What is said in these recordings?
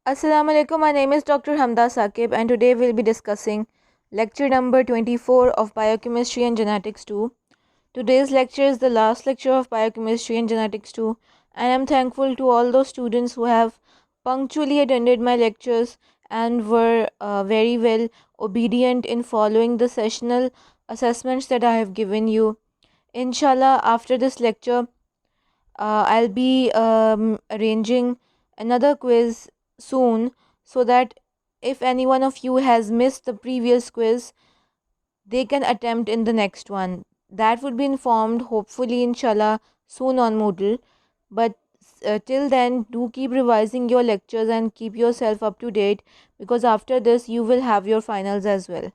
Assalamu alaikum. My name is Dr. Hamda Saqib, and today we'll be discussing lecture number 24 of Biochemistry and Genetics 2. Today's lecture is the last lecture of Biochemistry and Genetics 2, and I'm thankful to all those students who have punctually attended my lectures and were very well obedient in following the sessional assessments that I have given you. Inshallah, after this lecture, I'll be arranging another quiz soon so that if any one of you has missed the previous quiz, they can attempt in the next one. That would be informed, hopefully, inshallah, soon on Moodle. But till then, do keep revising your lectures and keep yourself up to date because after this, you will have your finals as well.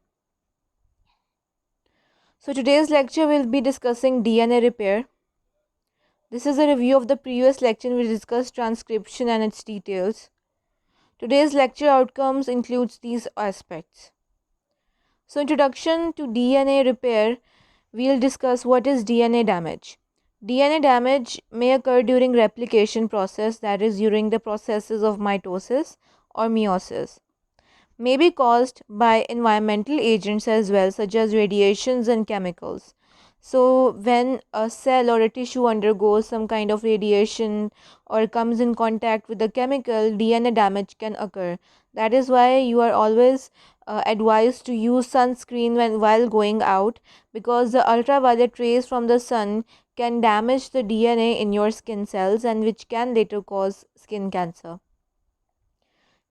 So, today's lecture will be discussing DNA repair. This is a review of the previous lecture which discussed transcription and its details. Today's lecture outcomes includes these aspects. So, introduction to DNA repair, we'll discuss what is DNA damage. DNA damage may occur during replication process, that is during the processes of mitosis or meiosis. May be caused by environmental agents as well, such as radiations and chemicals. So, when a cell or a tissue undergoes some kind of radiation or comes in contact with a chemical, DNA damage can occur. That is why you are always advised to use sunscreen while going out, because the ultraviolet rays from the sun can damage the DNA in your skin cells and which can later cause skin cancer.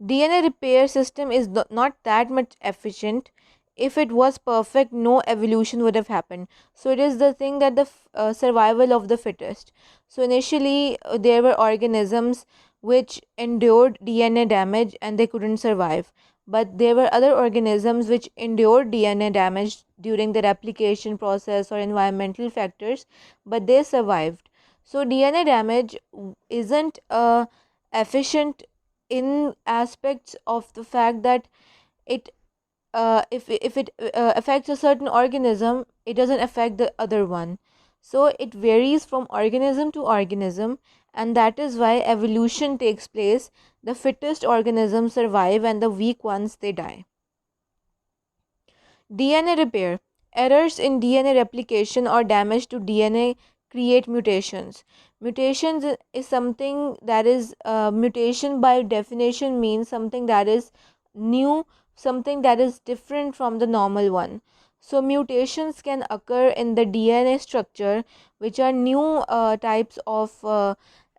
DNA repair system is not that much efficient. If it was perfect, no evolution would have happened. So it is the thing that the survival of the fittest. So initially there were organisms which endured DNA damage and they couldn't survive. But there were other organisms which endured DNA damage during the replication process or environmental factors, but they survived. So DNA damage isn't efficient in aspects of the fact that it if it affects a certain organism, it doesn't affect the other one. So it varies from organism to organism, and that is why evolution takes place. The fittest organisms survive and the weak ones they die. DNA repair. Errors in DNA replication or damage to DNA create mutations. Mutations is something that is mutation by definition means something that is new, something that is different from the normal one. So mutations can occur in the DNA structure, which are new types of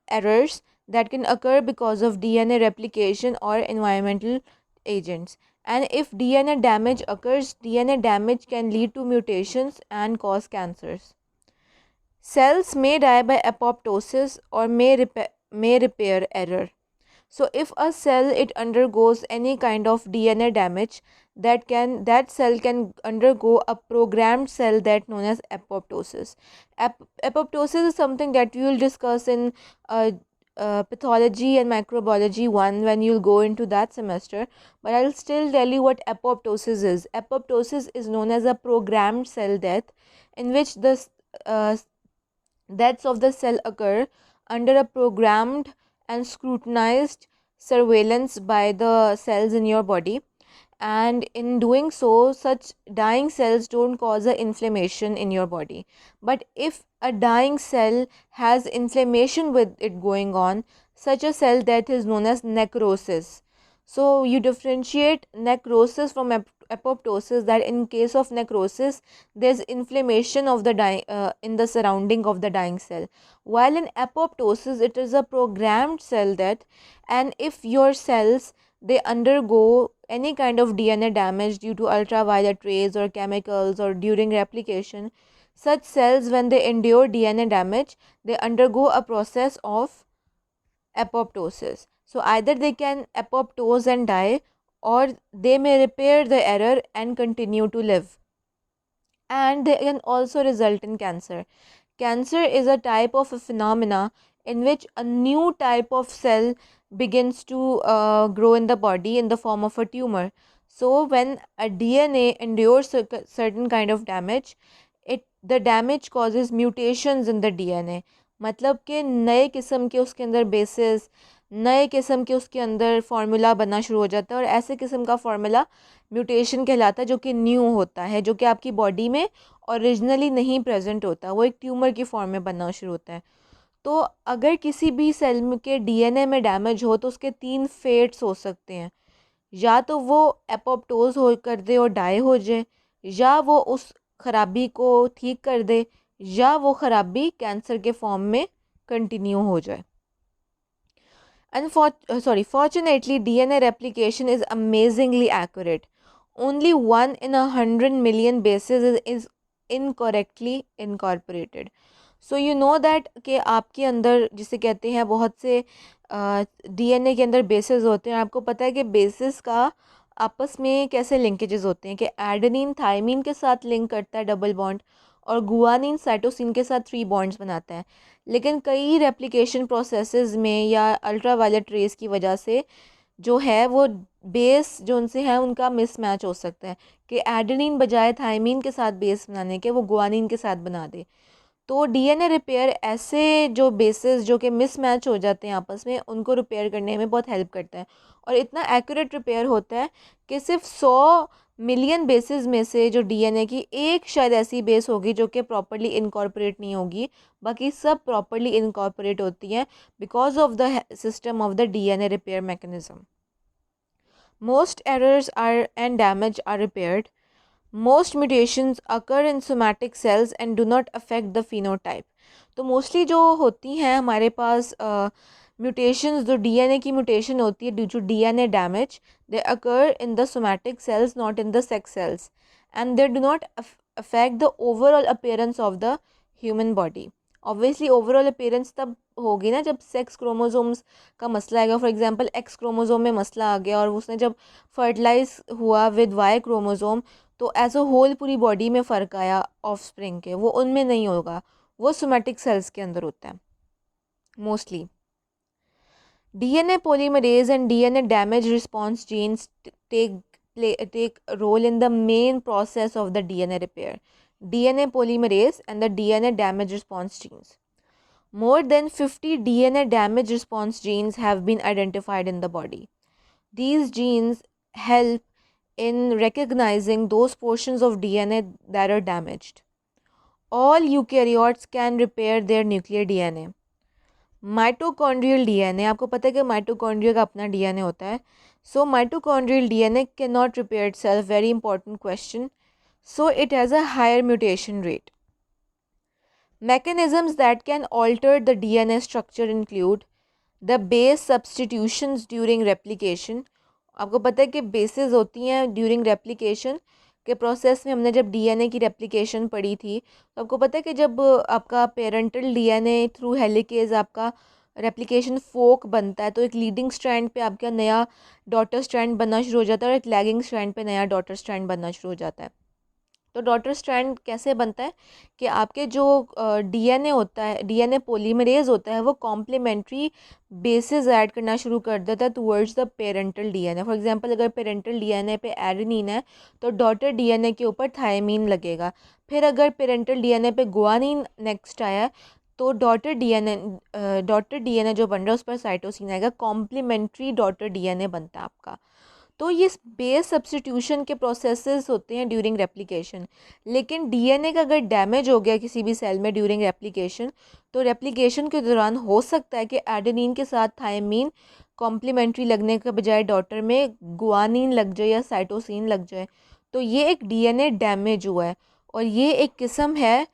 errors that can occur because of DNA replication or environmental agents. And if DNA damage occurs, DNA damage can lead to mutations and cause cancers. Cells may die by apoptosis or may repair error. So if a cell it undergoes any kind of DNA damage, that cell can undergo a programmed cell that known as apoptosis. Apoptosis is something that we will discuss in uh, pathology and microbiology 1 when you'll go into that semester, but I'll still tell you what apoptosis is. Apoptosis is known as a programmed cell death, in which the uh, deaths of the cell occur under a programmed and scrutinized surveillance by the cells in your body, and in doing so such dying cells don't cause a inflammation in your body. But if a dying cell has inflammation with it going on, such a cell death is known as necrosis. So you differentiate necrosis from apoptosis, that in case of necrosis there's inflammation of the in the surrounding of the dying cell, while in apoptosis it is a programmed cell death. And if your cells they undergo any kind of DNA damage due to ultraviolet rays or chemicals or during replication, such cells when they endure DNA damage, they undergo a process of apoptosis. So either they can apoptose and die, or they may repair the error and continue to live. And they can also result in cancer. Cancer is a type of a phenomena in which a new type of cell begins to grow in the body in the form of a tumor. So when a DNA endures a certain kind of damage, it the damage causes mutations in the DNA. मतलब कि नए किस्म के उसके अंदर bases नए किस्म के उसके अंदर फार्मूला बनना शुरू हो जाता है, और ऐसे किस्म का फार्मूला म्यूटेशन कहलाता है, जो कि न्यू होता है, जो कि आपकी बॉडी में ओरिजिनली नहीं प्रेजेंट होता, वो एक ट्यूमर की फॉर्म में बनना शुरू होता है। तो अगर किसी भी सेल के डीएनए में डैमेज हो तो उसके 3 फेट्स हो सकते हैं, या तो वो एपोप्टोज हो कर दे और डाई हो जाए, या वो उस खराबी को ठीक कर दे, या वो खराबी कैंसर के फॉर्म में कंटिन्यू हो जाए। Fortunately, DNA replication is amazingly accurate. Only 1 in 100 million bases is incorrectly incorporated. So you know that कि आपके अंदर जिसे कहते हैं बहुत से डीएनए के अंदर बेसेस होते हैं। आपको पता है कि बेसिस का आपस में कैसे लिंकेजेस होते हैं कि एडेनिन थायमिन के साथ लिंक करता है डबल बॉन्ड, और गुआनिन साइटोसिन के साथ 3 बॉन्ड्स बनाता है। लेकिन कई रेप्लिकेशन प्रोसेसेस में या अल्ट्रावायलेट रेस की वजह से जो है वो बेस जो उनसे है उनका मिसमैच हो सकता है कि एडेनिन बजाय थायमिन के साथ बेस बनाने के वो गुआनिन के साथ बना दे। तो डीएनए रिपेयर ऐसे जो बेसिस जो कि मिसमैच हो जाते हैं आपस में, उनको रिपेयर करने में बहुत हेल्प करता है, और इतना एक्यूरेट रिपेयर होता है कि सिर्फ 100 मिलियन बेसिस में से जो डीएनए की एक शायद ऐसी बेस होगी जो कि प्रॉपरली इनकॉर्पोरेट नहीं होगी, बाकी सब प्रॉपरली इनकॉर्पोरेट होती हैं because of the system of the DNA repair mechanism. Most errors are and damage are repaired. Most mutations occur in somatic cells and do not affect the phenotype. तो mostly जो होती हैं हमारे पास mutations, जो DNA की mutation होती है due to DNA damage, they occur in the somatic cells not in the sex cells, and they do not affect the overall appearance of the human body. Obviously overall appearance तब होगी ना जब sex chromosomes का मसला आएगा। For example x chromosome में मसला आ गया और उसने जब फर्टिलाइज हुआ विद वाई क्रोमोसोम, तो एज अ होल पूरी बॉडी में फ़र्क आया ऑफस्प्रिंग के, वो उनमें नहीं होगा, वो सोमैटिक सेल्स के अंदर होता है mostly. DNA polymerase and DNA damage response genes take role in the main process of the DNA repair, DNA polymerase and the DNA damage response genes. More than 50 DNA damage response genes have been identified in the body. These genes help in recognizing those portions of DNA that are damaged. All eukaryotes can repair their nuclear DNA. Mitochondrial DNA, आपको पता है कि mitochondria का अपना DNA होता है। So mitochondrial DNA can not repair itself, very important question. So it has a higher mutation rate. Mechanisms that can alter the DNA structure include the base substitutions during replication. आपको पता है कि basis होती हैं during replication के process में। हमने जब डीएनए की रेप्लिकेशन पढ़ी थी तो आपको पता है कि जब आपका पेरेंटल डीएनए थ्रू हेलिकेज आपका रेप्लिकेशन फोक बनता है तो एक लीडिंग स्ट्रैंड पे आपका नया डॉटर स्ट्रैंड बनना शुरू हो जाता है और एक लैगिंग स्ट्रैंड पे नया डॉटर स्ट्रैंड बनना शुरू हो जाता है। तो डॉटर स्ट्रैंड कैसे बनता है कि आपके जो डीएनए होता है, डीएनए पॉलीमरेज होता है, वो कॉम्प्लीमेंट्री बेसिस ऐड करना शुरू कर देता है towards the parental DNA. For example अगर पेरेंटल डीएनए पे एडेनिन है तो डॉटर डीएनए के ऊपर थायमीन लगेगा। फिर अगर पेरेंटल डीएनए पे गुआनिन नेक्स्ट आया है तो डॉटर डीएनए जो बन रहा है उस पर साइटोसिन आएगा, कॉम्प्लीमेंट्री डॉटर डीएनए बनता है आपका। तो ये बेस सब्स्टिट्यूशन के प्रोसेसेस होते हैं ड्यूरिंग रेप्लिकेशन। लेकिन डीएनए का अगर डैमेज हो गया किसी भी सेल में ड्यूरिंग रेप्लिकेशन, तो रेप्लिकेशन के दौरान हो सकता है कि एडेनिन के साथ थायमीन कॉम्प्लीमेंट्री लगने के बजाय डॉटर में गुआनिन लग जाए या साइटोसिन लग जाए। तो ये एक डीएनए डैमेज हुआ है, और ये एक किस्म है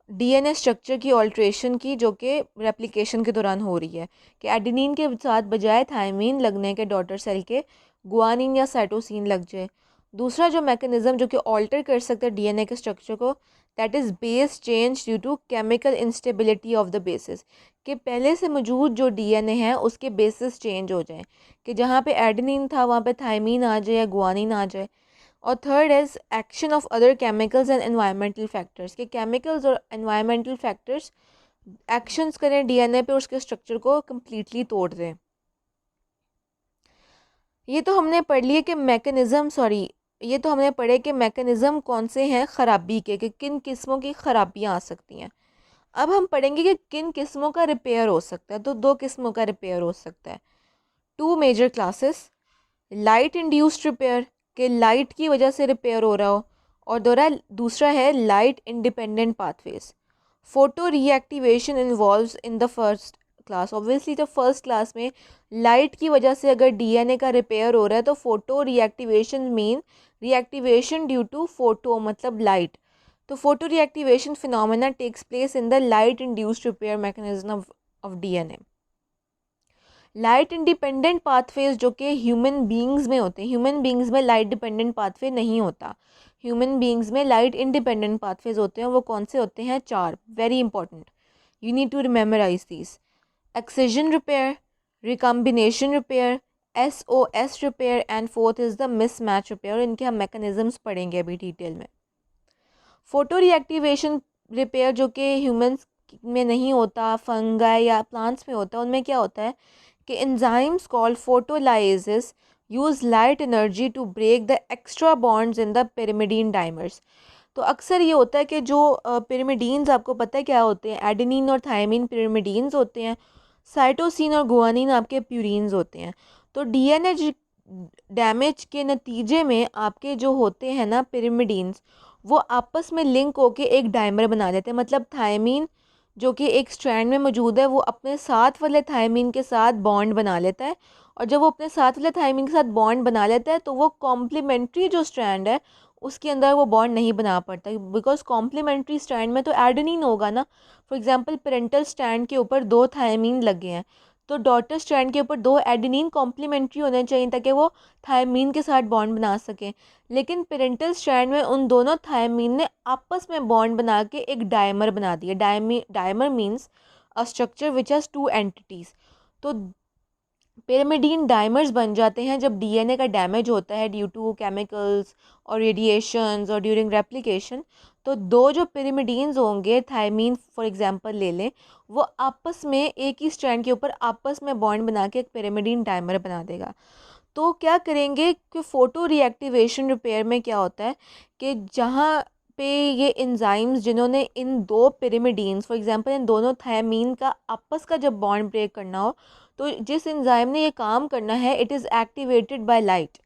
डीएनए स्ट्रक्चर की ऑल्ट्रेशन की जो कि रेप्लिकेशन के दौरान हो रही है कि एडेनिन के साथ बजाय थायमीन लगने के डॉटर सेल के गुआनिन या साइटोसिन लग जाए। दूसरा जो मैकेनिज़्म जो कि ऑल्टर कर सकता है डीएनए के स्ट्रक्चर को, that is base change due to chemical instability of the bases, कि पहले से मौजूद जो डीएनए है उसके बेसिस चेंज हो जाए, कि जहाँ पे एडेनिन था वहाँ पे थायमीन आ जाए या गुआनिन आ जाए। और third is action of other chemicals and environmental factors, के केमिकल्स और एनवायरमेंटल फैक्टर्स एक्शंस करें डीएनए पे, उसके स्ट्रक्चर को कम्प्लीटली तोड़ दें। ये तो हमने पढ़ लिए कि ये तो हमने पढ़े कि मैकेनिज़्म कौन से हैं ख़राबी के, कि किन किस्मों की ख़राबियाँ आ सकती हैं। अब हम पढ़ेंगे कि किन किस्मों का रिपेयर हो सकता है। तो 2 किस्मों का रिपेयर हो सकता है। Two major classes, light induced repair के लाइट की वजह से रिपेयर हो रहा हो, और दूसरा है light independent pathways. Photo reactivation involves in the first class, obviously तो फर्स्ट क्लास में लाइट की वजह से अगर डीएनए का रिपेयर हो रहा है तो photo reactivation mean reactivation due to photo मतलब लाइट। तो photo reactivation phenomena takes place in the light induced repair mechanism of DNA. Light independent pathways जो कि ह्यूमन बींग्स में होते हैं, ह्यूमन बींग्स में लाइट डिपेंडेंट पाथवे नहीं होता, ह्यूमन बींग्स में लाइट इंडिपेंडेंट पाथवेज होते हैं। वो कौन से होते हैं? 4, very important, you need to rememorize these. Excision repair, recombination repair, SOS repair and fourth is the mismatch repair. इनके हम मैकेनिज्म्स पढ़ेंगे अभी डिटेल में। फोटो रिएक्टिवेशन रिपेयर जो कि ह्यूमंस में नहीं होता, फंगाई या प्लांट्स में होता है, उनमें क्या होता है कि enzymes called photolyases use light energy to break the extra bonds in the pyrimidine dimers. तो अक्सर ये होता है कि जो पिरिमिडीन्स, आपको पता है क्या होते हैं? एडेनिन और थायमिन पिरिमिडीन्स होते हैं, साइटोसिन और गुआनिन आपके प्यूरिन्स होते हैं। तो डीएनए डैमेज के नतीजे में आपके जो होते हैं ना पिरिमिडीन्स, वो आपस में लिंक होके एक डाइमर बना लेते हैं। मतलब थायमीन जो कि एक स्ट्रैंड में मौजूद है वो अपने साथ वाले थायमीन के साथ बॉन्ड बना लेता है, और जब वो अपने साथ वाले थायमीन के साथ बॉन्ड बना लेता है तो वो कॉम्प्लीमेंट्री जो स्ट्रैंड है उसके अंदर वो बॉन्ड नहीं बना पाता, बिकॉज कॉम्प्लीमेंट्री स्ट्रैंड में तो एडेनिन होगा ना। फॉर एग्जांपल पेरेंटल स्ट्रैंड के ऊपर 2 थायमीन लगे हैं, तो डॉटर स्ट्रैंड के ऊपर 2 एडेनिन कॉम्प्लीमेंट्री होने चाहिए ताकि वो थायमीन के साथ बॉन्ड बना सकें। लेकिन पेरेंटल स्ट्रैंड में उन दोनों थायमीन ने आपस में बॉन्ड बना के एक डायमर बना दिया। Dimer means a structure which has 2 entities. तो पिरिमिडीन डाइमर्स बन जाते हैं जब डीएनए का डैमेज होता है ड्यू टू केमिकल्स और रेडिएशंस और ड्यूरिंग रेप्लिकेशन। तो 2 जो पिरिमिडीन्स होंगे, थायमीन फॉर एग्जांपल ले लें, वो आपस में एक ही स्ट्रैंड के ऊपर आपस में बॉन्ड बना के एक पिरिमिडीन डाइमर बना देगा। तो क्या करेंगे कि फ़ोटो रिएक्टिवेशन रिपेयर में क्या होता है कि जहाँ पे ये एंजाइम्स जिन्होंने इन 2 पिरिमिडीन्स फॉर एग्जांपल इन दोनों थायमीन का आपस का जब बॉन्ड ब्रेक करना हो, तो जिस एंजाइम ने ये काम करना है it is activated by light.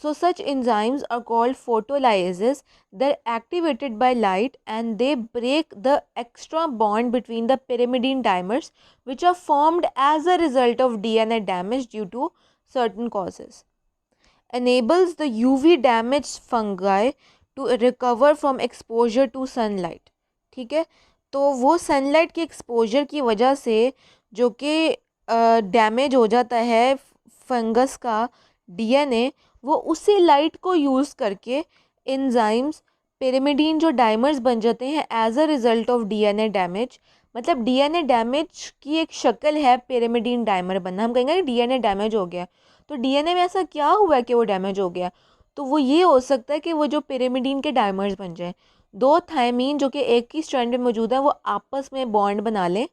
So such enzymes are called photolysis. They're activated by light and they break the extra bond between the pyrimidine dimers which are formed as a result of DNA damage due to certain causes. Enables the UV damaged fungi to recover from exposure to sunlight. ठीक है, तो वो sunlight के exposure की वजह से जो कि डैमेज हो जाता है फंगस का डीएनए, वो उसी लाइट को यूज़ करके एंजाइम्स पिरिमिडीन जो डाइमर्स बन जाते हैं as a result of DNA damage. मतलब डीएनए डैमेज की एक शक्ल है पिरिमिडीन डाइमर बनना। हम कहेंगे डीएनए डैमेज हो गया, तो डीएनए में ऐसा क्या हुआ है कि वो डैमेज हो गया? तो वो ये हो सकता है कि वो जो पिरिमिडीन के डाइमर्स बन जाए, 2 थायमीन जो कि एक ही स्ट्रैंड में मौजूद है वो आपस में बॉन्ड बना लें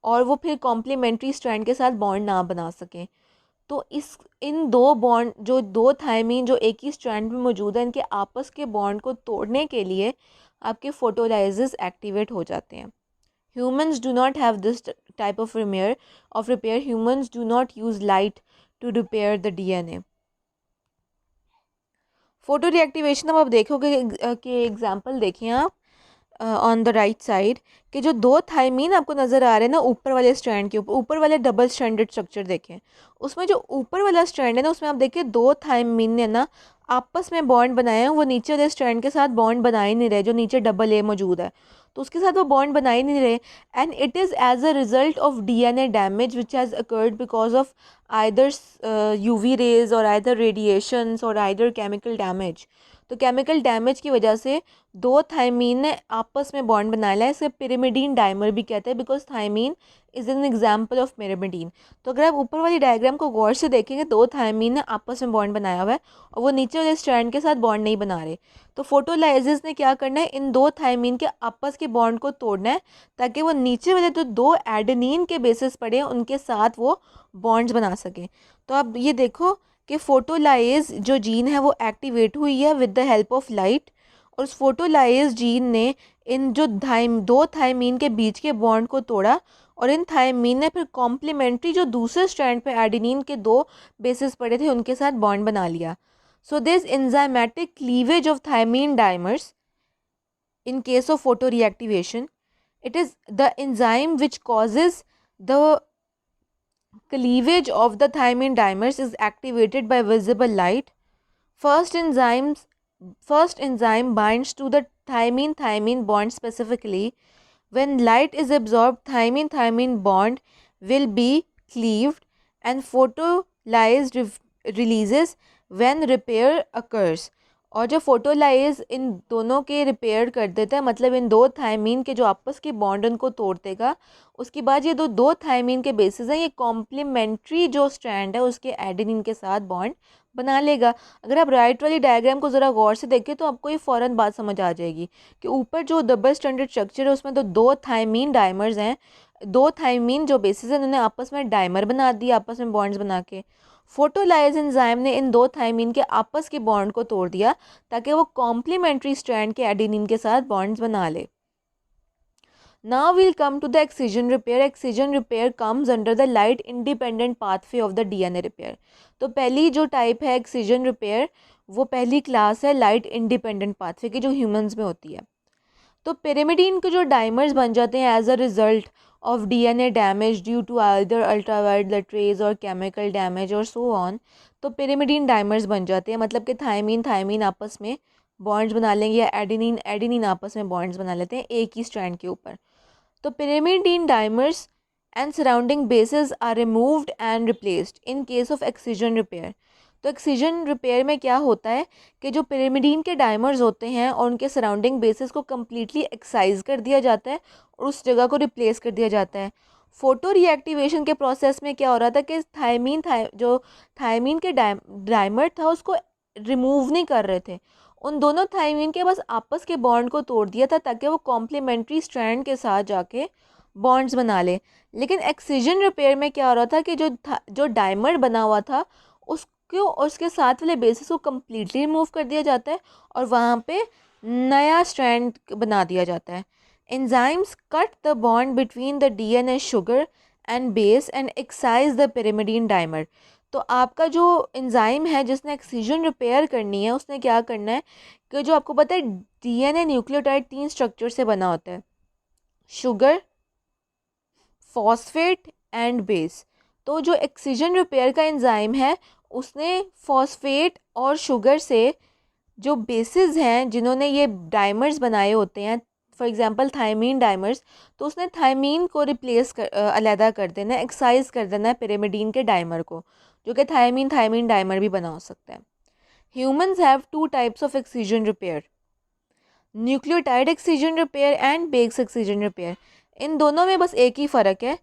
और वो फिर कॉम्प्लीमेंट्री स्ट्रैंड के साथ बॉन्ड ना बना सकें। तो इन 2 बॉन्ड जो 2 थायमीन जो एक ही स्ट्रैंड में मौजूद है, इनके आपस के बॉन्ड को तोड़ने के लिए आपके फोटोलाइसिस एक्टिवेट हो जाते हैं। Humans do not have this type of repair. Humans do not use light to repair the DNA. Photoreactivation अब आप देखोगे कि एग्जांपल देखें आप ऑन द राइट साइड कि जो 2 थायमीन आपको नज़र आ रहे हैं ना ऊपर वाले स्ट्रैंड के ऊपर, ऊपर वाले डबल स्ट्रैंडेड स्ट्रक्चर देखें, उसमें जो ऊपर वाला स्ट्रैंड है ना उसमें आप देखिए 2 थायमीन ने ना आपस में बॉन्ड बनाए हैं, वो नीचे वाले स्ट्रैंड के साथ बॉन्ड बना ही नहीं रहे, जो नीचे डबल ए मौजूद है तो उसके साथ वो बॉन्ड बना ही नहीं रहे। And it is as a result of DNA damage which has occurred because of either UV rays और आइदर रेडिएशंस और आइदर केमिकल डैमेज। तो केमिकल डैमेज की वजह से 2 थायमीन ने आपस में बॉन्ड बना लिया है, इसे पिरिमिडीन डाइमर भी कहते हैं because thymine is an example of pyrimidine. तो अगर आप ऊपर वाली डायग्राम को गौर से देखेंगे 2 थायमीन ने आपस में बॉन्ड बनाया हुआ है और वो नीचे वाले स्ट्रैंड के साथ बॉन्ड नहीं बना रहे। तो फोटोलाइसिस ने क्या करना है, इन 2 थायमीन के आपस के बॉन्ड को तोड़ना है ताकि वो नीचे वाले जो 2 एडेनिन के बेसिस पड़े हैं उनके साथ वो बॉन्ड्स बना सकें। तो आप ये देखो कि फोटोलाइज जो जीन है वो एक्टिवेट हुई है with the help of light, और उस फोटोलाइज जीन ने इन जो 2 थायमीन के बीच के बॉन्ड को तोड़ा और इन थायमीन ने फिर कॉम्प्लीमेंट्री जो दूसरे स्ट्रैंड पे एडेनिन के 2 बेसिस पड़े थे उनके साथ बॉन्ड बना लिया. So this enzymatic cleavage of thymine dimers in case of photoreactivation, it is the enzyme which causes the cleavage of the thymine dimers is activated by visible light. First enzyme binds to the thymine bond specifically. When light is absorbed, thymine bond will be cleaved and photolysed releases when repair occurs. और जो photolysis इन दोनों के repair कर देता है, मतलब इन 2 thymine के जो आपस के बॉन्ड उनको तोड़ देगा. उसके बाद ये दो थायमीन के बेसिस हैं, ये कॉम्प्लीमेंट्री जो स्ट्रैंड है उसके एडेनिन के साथ बॉन्ड बना लेगा. अगर आप राइट वाली डायग्राम को ज़रा गौर से देखें तो आपको ये फ़ौरन बात समझ आ जाएगी कि ऊपर जो डबल स्टैंडर्ड स्ट्रक्चर है उसमें तो 2 थायमीन डाइमर्स हैं. 2 थायमीन जो बेसिस हैं उन्होंने आपस में डाइमर बना दिया, आपस में बॉन्ड्स बना के. फोटोलाइज एंजाइम ने इन 2 थायमीन के आपस के बॉन्ड को तोड़ दिया ताकि वो कॉम्प्लीमेंट्री स्ट्रैंड के एडेनिन के साथ बॉन्ड्स बना ले. Now we'll come to the excision repair. Excision repair comes under the light independent pathway of the DNA repair. तो पहली जो टाइप है एक्सीजन रिपेयर वो पहली क्लास है लाइट इंडिपेंडेंट पाथवे की जो ह्यूमंस में होती है. तो पिरिमिडीन के जो डाइमर्स बन जाते हैं as a result of DNA damage due to either ultraviolet rays और केमिकल डैमेज और सो ऑन. तो पिरिमिडीन डाइमर्स बन जाते हैं, मतलब कि थायमीन आपस में बॉन्ड्स बना लेंगे या एडेनिन आपस में बॉन्ड्स बना लेते हैं एक ही स्ट्रैंड के ऊपर. तो pyrimidine dimers and surrounding bases are removed and replaced in case of excision repair. तो एक्सीजन रिपेयर में क्या होता है कि जो पिरिमिडीन के डाइमर्स होते हैं और उनके सराउंडिंग बेसिस को कम्प्लीटली एक्साइज कर दिया जाता है और उस जगह को रिप्लेस कर दिया जाता है. फोटो रिएक्टिवेशन के प्रोसेस में क्या हो रहा था कि जो थायमीन के डाइमर था उसको रिमूव नहीं कर रहे थे. उन दोनों थायमीन के बस आपस के बॉन्ड को तोड़ दिया था ताकि वो कॉम्प्लीमेंट्री स्ट्रैंड के साथ जाके बॉन्ड्स बना ले. लेकिन एक्सीजन रिपेयर में क्या हो रहा था कि जो डाइमर बना हुआ था उसको उसके साथ वाले बेसिस को कम्प्लीटली रिमूव कर दिया जाता है और वहाँ पे नया स्ट्रैंड बना दिया जाता है. Enzymes cut the bond between the DNA sugar and base and excise the pyrimidine dimer. तो आपका जो एंजाइम है जिसने एक्सीजन रिपेयर करनी है उसने क्या करना है कि जो आपको पता है डीएनए न्यूक्लियोटाइड 3 स्ट्रक्चर से बना होता है, शुगर, फॉस्फेट एंड बेस. तो जो एक्सीजन रिपेयर का एंजाइम है उसने फॉस्फेट और शुगर से जो बेसिस हैं जिन्होंने ये डाइमर्स बनाए होते हैं, फॉर एग्जांपल थायमीन डाइमर्स, तो उसने थायमीन को रिप्लेस कर अलहदा कर देना है, एक्साइज कर देना है पिरिमिडीन के डाइमर को, जो कि थायमीन डाइमर भी बना हो सकता है. Humans have 2 types of excision repair, nucleotide excision repair and base excision repair. इन दोनों में बस एक ही फ़र्क है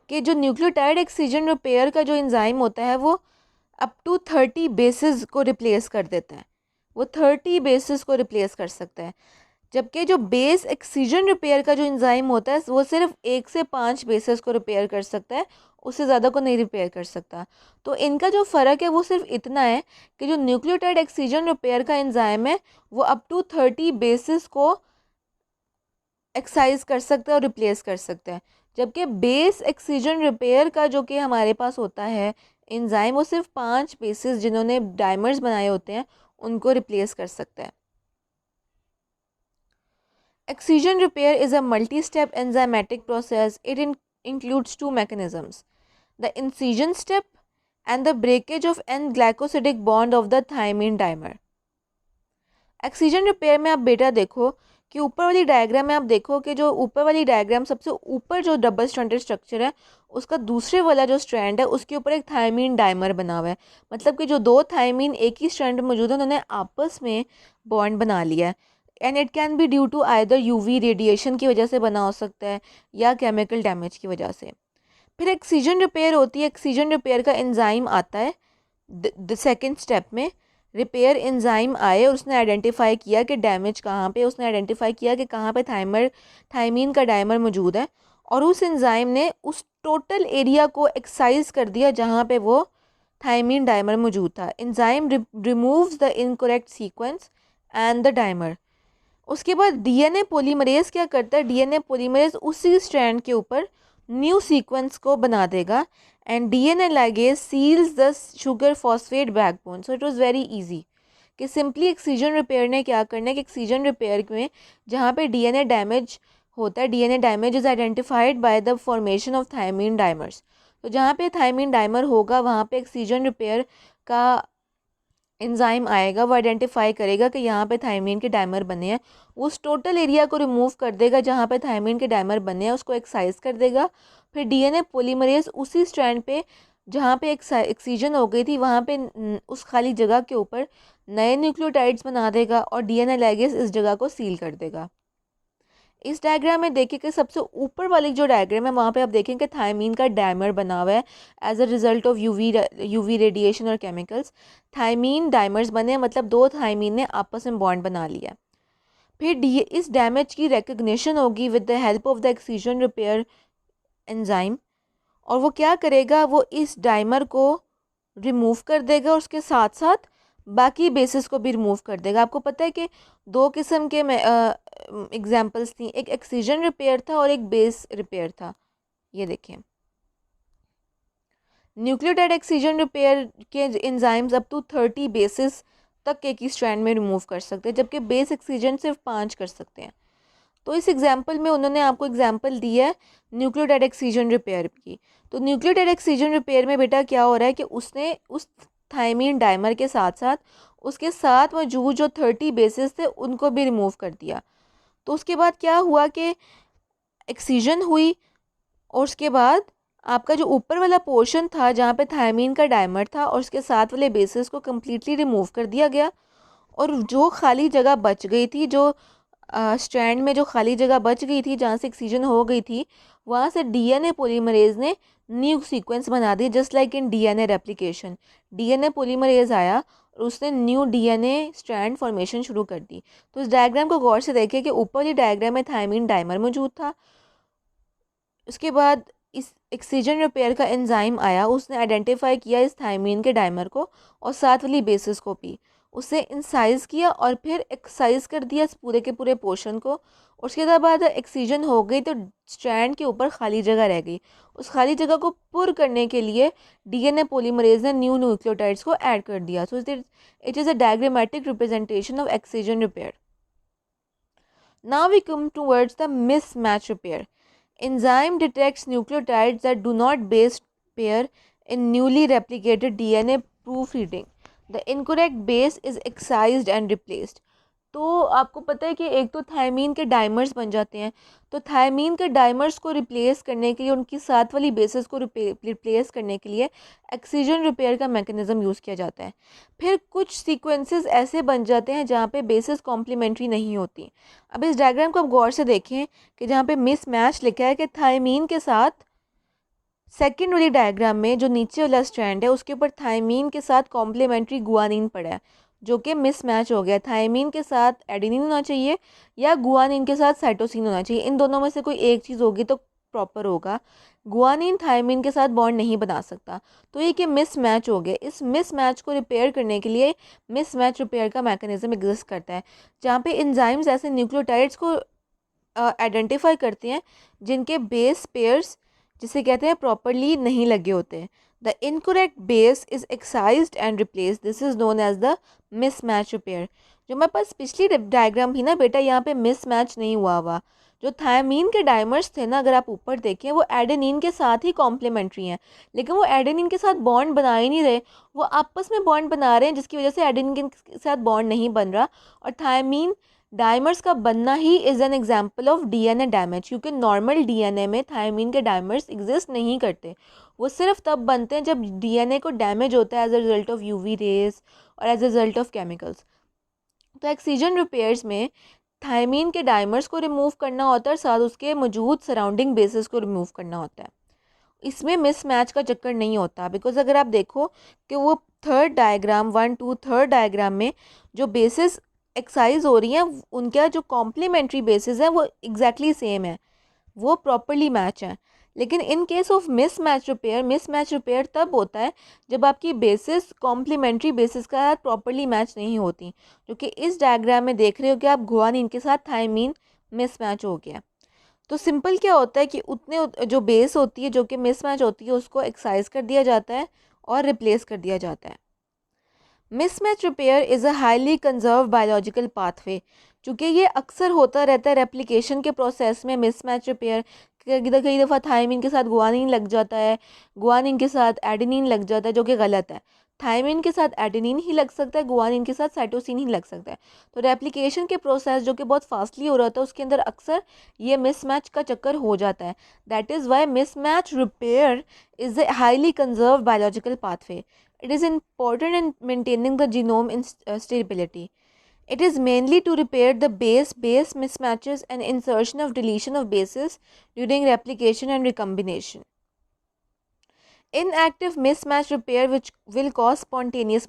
कि जो न्यूक्लियोटाइड एक्सीजन रिपेयर का जो एंजाइम होता है वो अप टू 30 बेसिस को रिप्लेस कर देता है, वो 30 बेसिस को रिप्लेस कर सकता है. जबकि जो बेस एक्सीजन रिपेयर का जो एंजाइम होता है वो सिर्फ 1 से 5 बेसिस को रिपेयर कर सकता है, उससे ज़्यादा को नहीं रिपेयर कर सकता. तो इनका जो फ़र्क है वो सिर्फ इतना है कि जो न्यूक्लियोटाइड एक्सीजन रिपेयर का एंजाइम है वो अप टू 30 बेसिस को एक्साइज कर सकता है और रिप्लेस कर सकता है, जबकि बेस एक्सीजन रिपेयर का जो कि हमारे पास होता है एंजाइम वो सिर्फ 5 बेसिस जिन्होंने डाइमर्स बनाए होते हैं उनको रिप्लेस कर सकता है. Excision repair is a multi-step enzymatic process. It includes 2 mechanisms: the incision step and the breakage of N-glycosidic bond of the thymine dimer. Excision repair में आप बेटा देखो कि ऊपर वाली डायग्राम में आप देखो कि जो ऊपर वाली डायग्राम सबसे ऊपर जो डबल स्ट्रैंडेड स्ट्रक्चर है उसका दूसरे वाला जो स्ट्रैंड है उसके ऊपर एक थायमीन डाइमर बना हुआ है, मतलब कि जो 2 थायमीन एक ही स्ट्रैंड में मौजूद है उन्होंने आपस में बॉन्ड बना लिया है. And it can be due to either UV radiation की वजह से बना हो सकता है या केमिकल डैमेज की वजह से. फिर एक्सीजन रिपेयर होती है. एक्सीजन रिपेयर का एंजाइम आता है द सेकेंड स्टेप में. रिपेयर एंजाइम आए और उसने आइडेंटिफाई किया कि डैमेज कहाँ पे, उसने आइडेंटिफाई किया कि कहाँ पे थायमीन का डाइमर मौजूद है और उस एंजाइम ने उस टोटल एरिया को एक्साइज कर दिया जहाँ पे वो थायमीन डाइमर मौजूद था. Enzyme removes the incorrect sequence and the dimer. उसके बाद डीएनए पॉलीमरेज क्या करता है, डीएनए पॉलीमरेज उसी स्ट्रैंड के ऊपर न्यू सीक्वेंस को बना देगा and DNA ligase seals the sugar phosphate backbone. So it was very easy कि सिंपली एक्सीजन रिपेयर ने क्या करना है कि एक्सीजन रिपेयर में जहाँ पे डीएनए डैमेज होता है, DNA damage is identified by the formation of thymine dimers. तो जहाँ पे थायमीन डाइमर होगा वहाँ पे एक्सीजन रिपेयर का एंजाइम आएगा, वो आइडेंटिफाई करेगा कि यहाँ पे थायमीन के डाइमर बने हैं, उस टोटल एरिया को रिमूव कर देगा जहाँ पे थायमीन के डाइमर बने हैं, उसको एक्साइज कर देगा। फिर डीएनए पॉलीमरेज उसी स्ट्रैंड पे जहाँ पे एक्सीजन हो गई थी वहाँ पे उस खाली जगह के ऊपर नए न्यूक्लियोटाइड्स बना देगा और डीएनए लाइगेज इस जगह को सील कर देगा। इस डायग्राम में देखिए कि सबसे ऊपर वाली जो डायग्राम है वहाँ पे आप देखेंगे थायमीन का डायमर बना हुआ है as a result of UV radiation और केमिकल्स। थायमीन डायमर्स बने, मतलब दो थायमीन ने आपस में बॉन्ड बना लिया। फिर इस डैमेज की रिकग्निशन होगी with the help of the excision repair enzyme, और वो क्या करेगा, वो इस डायमर को रिमूव कर देगा और उसके साथ साथ बाकी बेसिस को भी रिमूव कर देगा। आपको पता है कि दो किस्म के एग्जांपल्स थी, एक एक्सीजन रिपेयर था और एक बेस रिपेयर था। ये देखें, न्यूक्लियोटाइड एक्सीजन रिपेयर के एंजाइम्स अप टू 30 बेसिस तक एक ही स्ट्रैंड में रिमूव कर सकते हैं, जबकि बेस एक्सीजन सिर्फ 5 कर सकते हैं। तो इस एग्जाम्पल में उन्होंने आपको एग्जाम्पल दी है न्यूक्लियोटाइड एक्सीजन रिपेयर की। तो न्यूक्लियोटाइड एक्सीजन रिपेयर में बेटा क्या हो रहा है कि उसने उस थायमीन डाइमर के साथ साथ उसके साथ मौजूद जो 30 बेसिस थे उनको भी रिमूव कर दिया। तो उसके बाद क्या हुआ कि एक्सीजन हुई और उसके बाद आपका जो ऊपर वाला पोर्शन था जहाँ पे थायमीन का डाइमर था और उसके साथ वाले बेसिस को कम्प्लीटली रिमूव कर दिया गया, और जो खाली जगह बच गई थी, जो स्ट्रैंड में जो खाली जगह बच गई थी जहाँ से एक्सीजन हो गई थी, वहाँ से डीएनए पॉलीमरेज ने न्यू सीक्वेंस बना दी। Just like in DNA replication, DNA polymerase आया और उसने न्यू डीएनए स्ट्रैंड फॉर्मेशन शुरू कर दी। तो इस डायग्राम को गौर से देखिए कि ऊपर वाली डायग्राम में थायमीन डाइमर मौजूद था, उसके बाद इस एक्सीजन रिपेयर का एंजाइम आया, उसने आइडेंटिफाई किया इस थायमीन के डाइमर को और साथ वाली बेसिस को भी, उसे इंसाइज किया और फिर एक्साइज कर दिया इस पूरे के पूरे पोर्शन को। उसके बाद एक्सीजन हो गई तो स्ट्रैंड के ऊपर खाली जगह रह गई, उस खाली जगह को पुर करने के लिए डीएनए पॉलीमरेज ने न्यू न्यूक्लियोटाइड्स को ऐड कर दिया। So it is a diagrammatic representation of excision repair. Now we come towards the mismatch repair. Enzyme detects nucleotides that do not base pair in newly replicated DNA proofreading. The incorrect base is excised and replaced. तो आपको पता है कि एक तो thymine के dimers बन जाते हैं, तो थायमीन के डाइमर्स को रिप्लेस करने के लिए, उनकी साथ वाली बेसिस को रिप्लेस करने के लिए एक्सीजन रिपेयर का मैकेनिज्म यूज़ किया जाता है। फिर कुछ सीक्वेंसेस ऐसे बन जाते हैं जहाँ पे बेसिस कॉम्प्लीमेंट्री नहीं होती। अब इस डायग्राम को आप गौर से देखें कि जहाँ पे मिस मैच लिखा है कि थायमीन के साथ, सेकेंड वाली डायग्राम में जो नीचे वाला स्ट्रैंड है उसके ऊपर थायमीन के साथ कॉम्प्लीमेंट्री गुआनिन पड़ा है, जो कि मिसमैच हो गया। थायमीन के साथ एडेनिन होना चाहिए या गुआनिन के साथ साइटोसिन होना चाहिए, इन दोनों में से कोई एक चीज़ होगी तो प्रॉपर होगा। गुआनिन थायमीन के साथ बॉन्ड नहीं बना सकता, तो ये कि मिसमैच हो गया। इस मिसमैच को रिपेयर करने के लिए मिसमैच रिपेयर का मैकेनिज्म एग्जिस्ट करता है, जहाँ पे एंजाइम्स ऐसे न्यूक्लियोटाइड्स को आइडेंटिफाई करते हैं जिनके बेस पेयर्स, जिसे कहते हैं, प्रॉपरली नहीं लगे होते। The incorrect base is excised and replace, this is known as the mismatch repair. जो मेरे पास पिछली डायग्राम थी ना बेटा, यहाँ पे मिसमैच नहीं हुआ। जो थायमीन के डाइमर्स थे ना, अगर आप ऊपर देखें, वो एडेनिन के साथ ही कॉम्प्लीमेंट्री हैं, लेकिन वो एडेनिन के साथ बॉन्ड बना ही नहीं रहे, वो आपस में बॉन्ड बना रहे हैं, जिसकी वजह से एडेनिन के साथ बॉन्ड नहीं बन रहा। और थायमीन डाइमर्स का बनना he is an example of DNA damage, क्योंकि नॉर्मल डीएनए में थायमीन के डाइमर्स एग्जिस्ट नहीं करते। वो सिर्फ तब बनते हैं जब डीएनए को डैमेज होता है as a result of UV rays और as a result of chemicals. तो एक्सीजन रिपेयर्स में थायमीन के डाइमर्स को रिमूव करना होता है और साथ उसके मौजूद सराउंडिंग बेसिस को रिमूव करना होता है। इसमें मिसमैच का चक्कर नहीं होता, बिकॉज अगर आप देखो कि वो थर्ड डायग्राम 1 2 थर्ड डायग्राम में जो बेसिस एक्साइज हो रही हैं, उनका जो कॉम्प्लीमेंट्री बेसिस है वो एग्जैक्टली सेम है, वो प्रॉपरली मैच है। लेकिन in case of mismatch repair तब होता है जब आपकी बेसिस कॉम्प्लीमेंट्री बेसिस का साथ प्रॉपरली मैच नहीं होती, जो कि इस डायग्राम में देख रहे हो कि आप गुआनिन के साथ थायमीन मिसमैच हो गया। तो सिंपल क्या होता है कि उतने जो बेस होती है जो कि मिसमैच होती है उसको एक्साइज कर दिया जाता है और रिप्लेस कर दिया जाता है। Mismatch repair is a highly conserve biological pathway. चूँकि ये अक्सर होता रहता है रेप्लिकेशन के प्रोसेस में मिसमैच रिपेयर, कई दफ़ा थायमिन के साथ गुआनिन लग जाता है, गुआनिन के साथ एडेनिन लग जाता है, जो कि गलत है। थायमिन के साथ एडेनिन ही लग सकता है, गुआनिन के साथ साइटोसिन ही लग सकता है। तो रेप्लिकेशन के प्रोसेस जो कि बहुत फास्टली हो रहा होता है उसके अंदर अक्सर ये मिसमैच का चक्कर हो जाता है। That is why mismatch repair is a highly conserve biological pathway. It is important in maintaining the genome stability. It is mainly to repair the base mismatches and insertion of deletion of bases during replication and recombination. Inactive mismatch repair which will cause spontaneous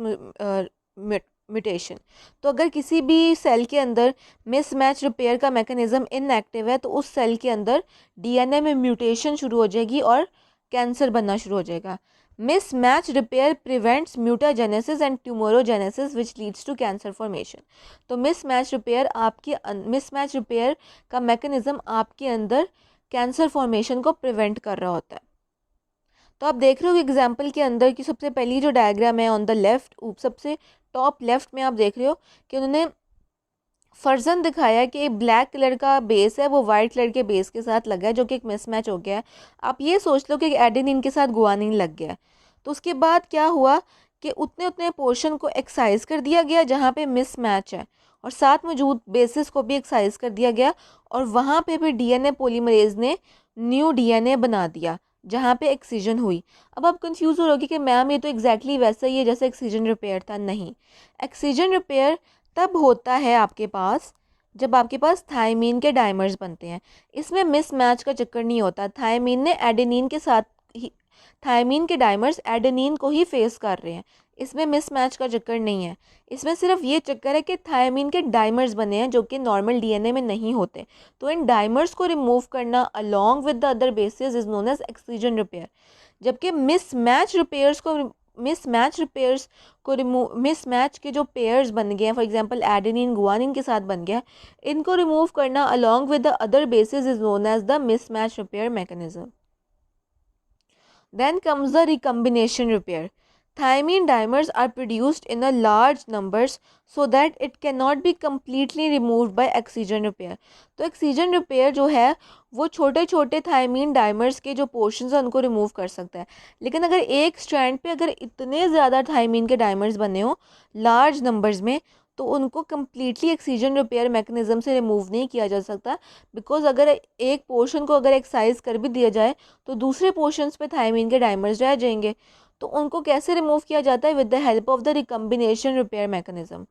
mutation. तो अगर किसी भी cell के अंदर mismatch repair का mechanism inactive है तो उस सेल के अंदर डीएनए में म्यूटेशन शुरू हो जाएगी और कैंसर बनना शुरू हो जाएगा। Mismatch repair prevents mutagenesis and tumorigenesis which leads to cancer formation. तो मिसमैच रिपेयर का मैकेनिज्म आपके अंदर कैंसर फॉर्मेशन को प्रिवेंट कर रहा होता है। तो आप देख रहे हो एग्जाम्पल के अंदर कि सबसे पहली जो डायग्राम है ऑन द लेफ्ट, सबसे टॉप लेफ्ट में आप देख रहे हो कि उन्होंने फर्जन दिखाया कि ब्लैक कलर का बेस है वो वाइट कलर के बेस के साथ लगा है जो कि एक मिसमैच हो गया है। आप ये सोच लो कि एडेनिन के साथ गुआनिन लग गया है। तो उसके बाद क्या हुआ कि उतने उतने पोर्शन को एक्साइज कर दिया गया जहाँ पे मिसमैच है और साथ मौजूद बेसिस को भी एक्साइज कर दिया गया और वहाँ पे फिर डीएनए पॉलीमरेज ने न्यू डीएनए बना दिया जहाँ पे एक्सीजन हुई। अब आप कंफ्यूज हो रहोगे कि मैम ये तो एग्जैक्टली वैसा ही है जैसे एक्सीजन रिपेयर था। नहीं, एक्सीजन रिपेयर तब होता है आपके पास जब आपके पास थायमीन के डाइमर्स बनते हैं। इसमें मिसमैच का चक्कर नहीं होता। थायमीन ने एडेनिन के साथ ही, थायमीन के डाइमर्स एडेनिन को ही फेस कर रहे हैं, इसमें मिसमैच का चक्कर नहीं है। इसमें सिर्फ ये चक्कर है कि थायमीन के डाइमर्स बने हैं जो कि नॉर्मल डीएनए में नहीं होते। तो इन डाइमर्स को रिमूव करना along with the other bases is known as excision repair. जबकि मिसमैच के जो पेयर्स बन गए हैं, फॉर एग्जांपल एडेनिन गुआनिन के साथ बन गया है, इनको रिमूव करना along with the other bases is known as the mismatch repair mechanism. Then comes the recombination repair. Thymine dimers are produced in a large numbers so that it cannot be completely removed by excision repair. तो excision repair जो है वो छोटे छोटे thymine dimers के जो portions हैं उनको रिमूव कर सकता है। लेकिन अगर एक स्ट्रैंड पे अगर इतने ज़्यादा थायमीन के डाइमर्स बने हो लार्ज नंबर्स में तो उनको कम्प्लीटली एक्सीजन रिपेयर मैकेनिज्म से रिमूव नहीं किया जा सकता। बिकॉज अगर एक पोर्शन को अगर एक्साइज कर भी दिया जाए तो दूसरे पोर्शंस पे थायमीन के डाइमर्स रह जाएंगे। तो उनको कैसे रिमूव किया जाता है? With the help of the recombination repair mechanism.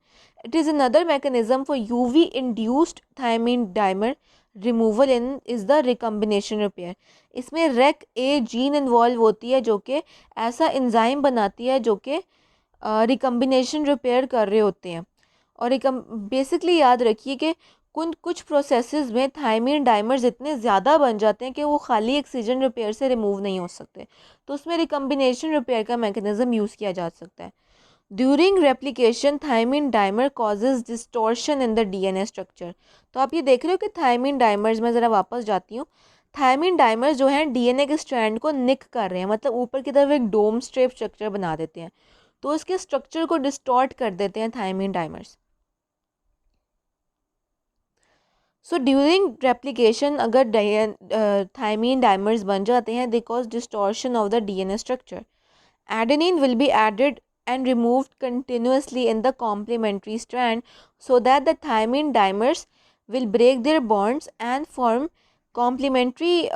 It is another mechanism for UV induced thymine dimer removal in is the recombination repair. इसमें रेक ए जीन इन्वॉल्व होती है जो कि ऐसा एंजाइम बनाती है जो कि रिकम्बिनेशन रिपेयर कर रहे होते हैं। और एक बेसिकली याद रखिए कि कुछ प्रोसेसेस में थायमीन डाइमर्स इतने ज़्यादा बन जाते हैं कि वो खाली एक्सीजन रिपेयर से रिमूव नहीं हो सकते। तो उसमें रिकम्बिनेशन रिपेयर का मैकेनिज्म यूज़ किया जा सकता है। During replication thymine dimer causes distortion in the DNA structure. तो आप ये देख रहे हो कि थायमीन डाइमर्स, में ज़रा वापस जाती हूँ, थायमीन डाइमर्स जो हैं डीएनए के स्ट्रैंड को निक कर रहे हैं, मतलब ऊपर की तरफ एक डोम स्ट्रेप स्ट्रक्चर बना देते हैं। तो इसके स्ट्रक्चर को डिस्टॉर्ट कर देते हैं thymine dimers. So during replication अगर थायमीन डाइमर्स बन जाते हैं they cause distortion of the DNA structure. Adenine will be added and removed continuously in the complementary strand so that the thymine dimers will break their bonds and form complementary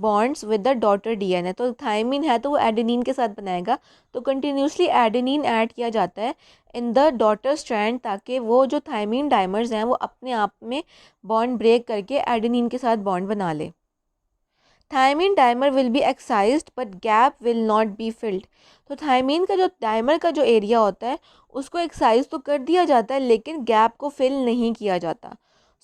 bonds with the daughter DNA। तो thymine है तो वो adenine के साथ बनाएगा, तो continuously adenine add किया जाता है इन द डॉटर स्ट्रैंड ताकि वो जो थायमीन डाइमर्स हैं वो अपने आप में बॉन्ड ब्रेक करके एडेनिन के साथ बॉन्ड बना ले। Thymine dimer will be excised but gap will not be filled. तो थायमीन का जो डाइमर का जो एरिया होता है उसको एक्साइज तो कर दिया जाता है लेकिन गैप को फिल नहीं किया जाता।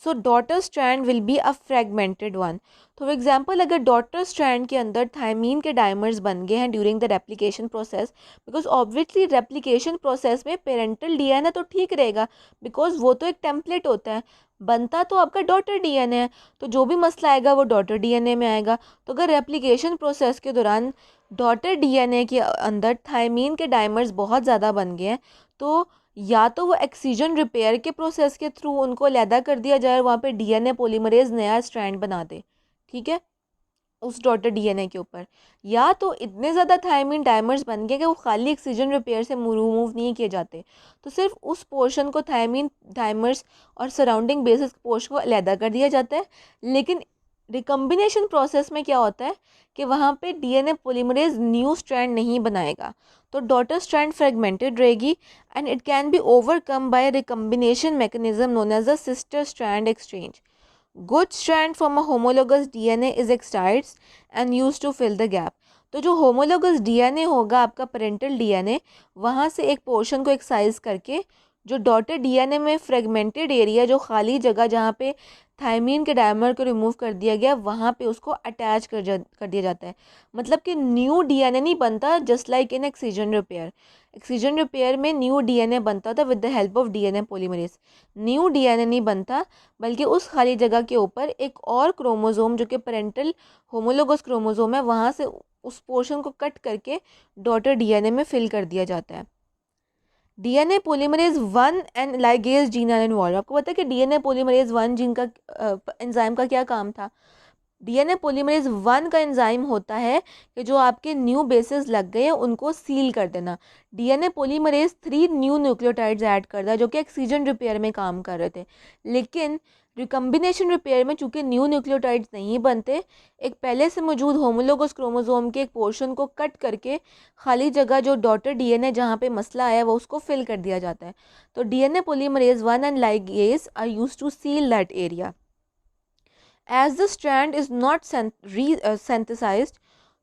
So daughter strand will be a fragmented one. तो फॉर एग्जांपल अगर डॉटर स्ट्रैंड के अंदर थायमीन के डाइमर्स बन गए हैं during the replication process, because obviously replication process में पेरेंटल डीएनए तो ठीक रहेगा बिकॉज वो तो एक टेम्पलेट होता है, बनता तो आपका डॉटर डीएनए है, तो जो भी मसला आएगा वो डॉटर डीएनए में आएगा। तो अगर रेप्लिकेशन प्रोसेस के दौरान डॉटर डीएनए के अंदर थायमीन के डाइमर्स बहुत ज़्यादा बन गए हैं, तो या तो वो एक्सीजन रिपेयर के प्रोसेस के थ्रू उनको अलहदा कर दिया जाए और वहाँ पे डीएनए पॉलीमरेज नया स्ट्रैंड बना दे, ठीक है, उस डॉटर डीएनए के ऊपर, या तो इतने ज़्यादा थायमीन डाइमर्स बन गए कि वो खाली ऑक्सीजन रिपेयर से रिमूव नहीं किए जाते, तो सिर्फ उस पोर्शन को थायमीन डाइमर्स और सराउंडिंग बेसिस पोर्शन को अलहदा कर दिया जाता है। लेकिन रिकम्बिनेशन प्रोसेस में क्या होता है कि वहाँ पे डीएनए पॉलीमरेज न्यू स्ट्रैंड नहीं बनाएगा, तो डॉटर स्ट्रैंड फ्रेगमेंटेड रहेगी and it can be overcome by recombination mechanism known as the sister strand exchange. Good strand from a homologous DNA is excised and used to fill the gap। तो जो homologous DNA होगा आपका parental DNA, वहाँ से एक portion को excise करके जो डॉटर डीएनए में फ्रेगमेंटेड एरिया, जो खाली जगह जहाँ पे थायमीन के डायमर को रिमूव कर दिया गया, वहाँ पे उसको अटैच कर दिया जाता है। मतलब कि न्यू डीएनए नहीं बनता, जस्ट लाइक इन एक्सीजन रिपेयर। एक्सीजन रिपेयर में न्यू डीएनए बनता था with the help of DNA polymerase. New DNA नहीं बनता, बल्कि उस खाली जगह के ऊपर एक और क्रोमोसोम जो कि पेरेंटल होमोलोगस क्रोमोसोम है, वहाँ से उस पोर्शन को कट करके डॉटर डीएनए में फिल कर दिया जाता है। DNA polymerase 1 and ligase gene are involve. आपको पता है कि डीएनए पॉलीमरेज 1 जीन का एंजाइम का क्या काम था? डीएनए पॉलीमरेज 1 का एंजाइम होता है कि जो आपके न्यू बेसेस लग गए हैं उनको सील कर देना। DNA polymerase 3 new nucleotides add करता है जो कि एक्सीजन रिपेयर में काम कर रहे थे। लेकिन रिकम्बिनेशन रिपेयर में चूंकि न्यू न्यूक्लियोटाइड्स नहीं बनते, एक पहले से मौजूद होमोलोगस क्रोमोसोम के एक पोर्शन को कट करके खाली जगह जो डॉटर डीएनए जहाँ पे मसला आया वो उसको फिल कर दिया जाता है। तो DNA polymerase 1 and ligase are used to seal that area. As the strand is not synthesized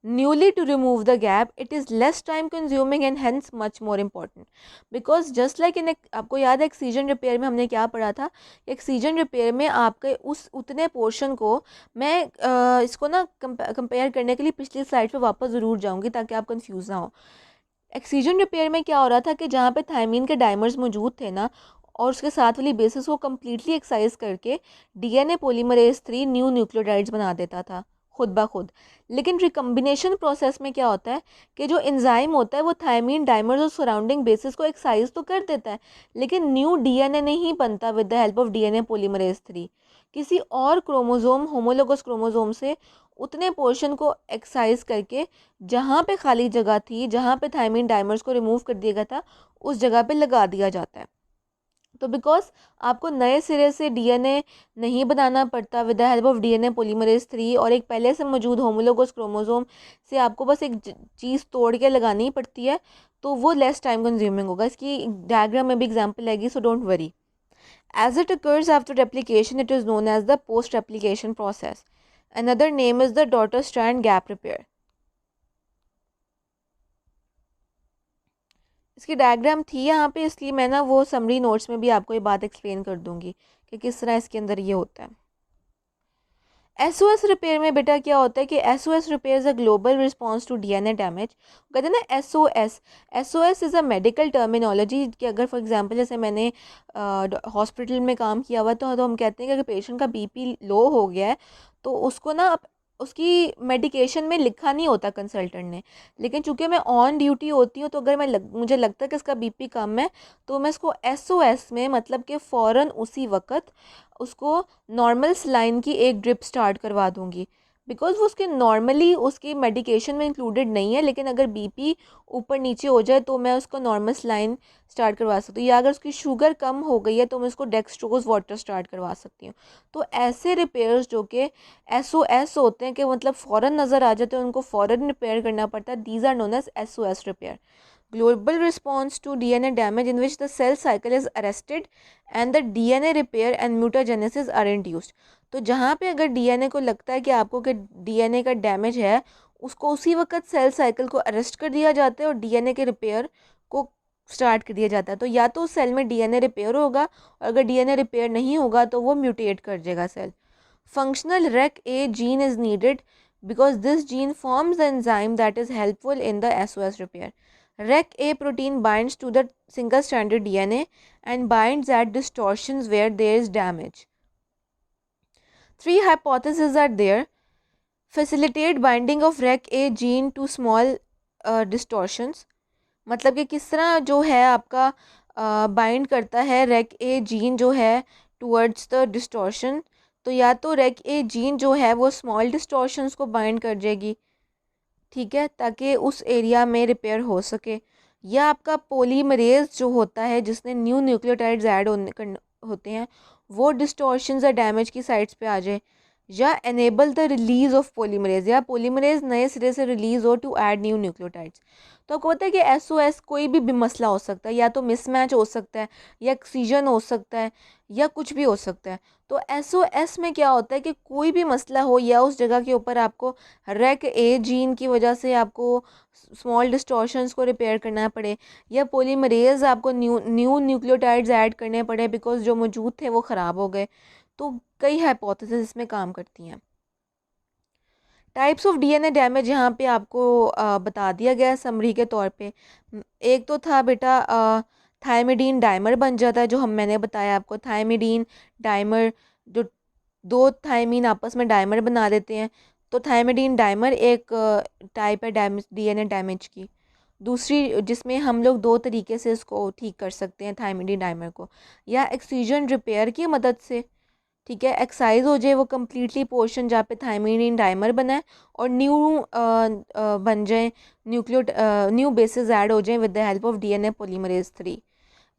newly to remove the gap, it is less time consuming and hence much more important. Because just like in आपको याद है excision repair में हमने क्या पढ़ा था? Excision repair में आपके उस उतने पोर्शन को, मैं इसको ना कंपेयर करने के लिए पिछली स्लाइड पे वापस ज़रूर जाऊंगी ताकि आप कंफ्यूज ना हो। एक्सीजन रिपेयर में क्या हो रहा था कि जहाँ पे थायमीन के डाइमर्स मौजूद थे ना, और उसके साथ वाली बेसिस को कम्प्लीटली एक्साइज करके डीएनए पॉलीमरेज 3 न्यू न्यूक्लियोटाइड्स बना देता था खुद ब खुद। लेकिन रिकम्बिनेशन प्रोसेस में क्या होता है कि जो एंजाइम होता है वो थायमीन डाइमर्स और सराउंडिंग बेसिस को एक्साइज तो कर देता है, लेकिन न्यू डीएनए नहीं बनता with the help of DNA polymerase 3। किसी और क्रोमोसोम, होमोलोगस क्रोमोसोम से उतने पोर्शन को एक्साइज करके जहाँ पे खाली जगह थी, जहाँ पे थायमीन डाइमर्स को रिमूव कर दिया गया था, उस जगह पे लगा दिया जाता है। तो बिकॉज आपको नए सिरे से डीएनए नहीं बनाना पड़ता with the help of DNA polymerase 3, और एक पहले से मौजूद होमोलोगस क्रोमोसोम से आपको बस एक चीज़ तोड़ के लगानी पड़ती है, तो वो लेस टाइम कंज्यूमिंग होगा। इसकी डायग्राम में भी एग्जाम्पल आएगी, so don't worry. As it occurs after replication, it is known as the post-replication process. Another name is the daughter strand gap repair. इसकी डायग्राम थी यहाँ पे, इसलिए मैं ना वो समरी नोट्स में भी आपको ये बात एक्सप्लेन कर दूंगी कि किस तरह इसके अंदर ये होता है। एसओएस रिपेयर में बेटा क्या होता है कि SOS repair is a global response to DNA damage. कहते हैं ना SOS, SOS is a medical terminology कि अगर फॉर एग्जांपल जैसे मैंने हॉस्पिटल में काम किया हुआ तो हम कहते हैं कि अगर पेशेंट का बीपी लो हो गया है तो उसको ना उसकी मेडिकेशन में लिखा नहीं होता कंसल्टेंट ने, लेकिन चूंकि मैं ऑन ड्यूटी होती हूँ तो अगर मुझे लगता है कि इसका बीपी कम है तो मैं इसको एसओएस में, मतलब कि फ़ौरन उसी वक्त उसको नॉर्मल सलाइन की एक ड्रिप स्टार्ट करवा दूंगी, बिकॉज वो उसके नॉर्मली उसकी मेडिकेशन में इंक्लूडेड नहीं है। लेकिन अगर बीपी ऊपर नीचे हो जाए तो मैं उसको नॉर्मल सलाइन स्टार्ट करवा सकती हूँ, या अगर उसकी शुगर कम हो गई है तो मैं उसको डेक्सट्रोज वाटर स्टार्ट करवा सकती हूँ। तो ऐसे रिपेयर्स जो कि एसओएस होते हैं कि मतलब फ़ौरन नज़र आ जाते हैं, उनको फ़ौरन रिपेयर करना पड़ता है, these are known as SOS repair. Global response to DNA damage in which the cell cycle is arrested and the DNA repair and mutagenesis are induced। तो जहाँ पे अगर डीएनए को लगता है कि आपको कि डीएनए का डैमेज है, उसको उसी वक्त सेल साइकिल को अरेस्ट कर दिया जाता है और डीएनए के रिपेयर को स्टार्ट कर दिया जाता है। तो या तो उस सेल में डीएनए रिपेयर होगा, और अगर डीएनए रिपेयर नहीं होगा तो वो म्यूटेट कर देगा cell. Functional rec A gene is needed because this gene forms the enzyme that is helpful in the SOS repair. REC-A protein binds to the single-stranded DNA and binds at distortions where there is damage. 3 hypotheses are there. Facilitate binding of REC-A gene to small distortions. मतलब कि किस तरह जो है आपका bind करता है REC-A gene जो है टूवर्ड्स द डिस्टॉर्शन. तो या तो REC-A जीन जो है वो स्मॉल डिस्टॉर्शंस को बाइंड कर जाएगी, ठीक है, ताकि उस एरिया में रिपेयर हो सके. या आपका पोलीमरेज जो होता है जिसने न्यू न्यूक्लियोटाइड्स ऐड होते हैं वो डिस्टॉर्शंस या डैमेज की साइट्स पे आ जाए. या enable the release of polymerase, या पोलीमरेज नए सिरे से रिलीज हो टू ऐड न्यू न्यूक्लियोटाइड्स. तो आपको पता है कि SOS कोई भी मसला हो सकता है, या तो मिसमैच हो सकता है, या एक्सीजन हो सकता है, या कुछ भी हो सकता है. तो SOS में क्या होता है कि कोई भी मसला हो या उस जगह के ऊपर आपको REC-A जीन की वजह से आपको स्मॉल डिस्टॉर्शंस को रिपेयर करना पड़े, या पोलीमरेज आपको न्यू न्यूक्लियोटाइड्स ऐड करने पड़े बिकॉज जो मौजूद थे वो ख़राब हो गए. तो कई हाइपोथेसिस इसमें काम करती हैं. टाइप्स ऑफ DNA डैमेज यहाँ पे आपको बता दिया गया है समरी के तौर पे. एक तो था बेटा थायमिडीन डाइमर बन जाता है, जो मैंने बताया आपको. थायमिडीन डाइमर, जो दो थायमीन आपस में डाइमर बना देते हैं, तो थायमिडीन डाइमर एक टाइप है DNA डैमेज की. दूसरी जिसमें हम लोग दो तरीके से इसको ठीक कर सकते हैं थायमिडीन डाइमर को, या एक्सीजन रिपेयर की मदद से, ठीक है, एक्साइज हो जाए वो कम्प्लीटली पोर्शन जहाँ पे थायमिडीन डाइमर बना है, और न्यू बन जाए न्यू बेसिस ऐड हो जाए with the help of DNA polymerase 3.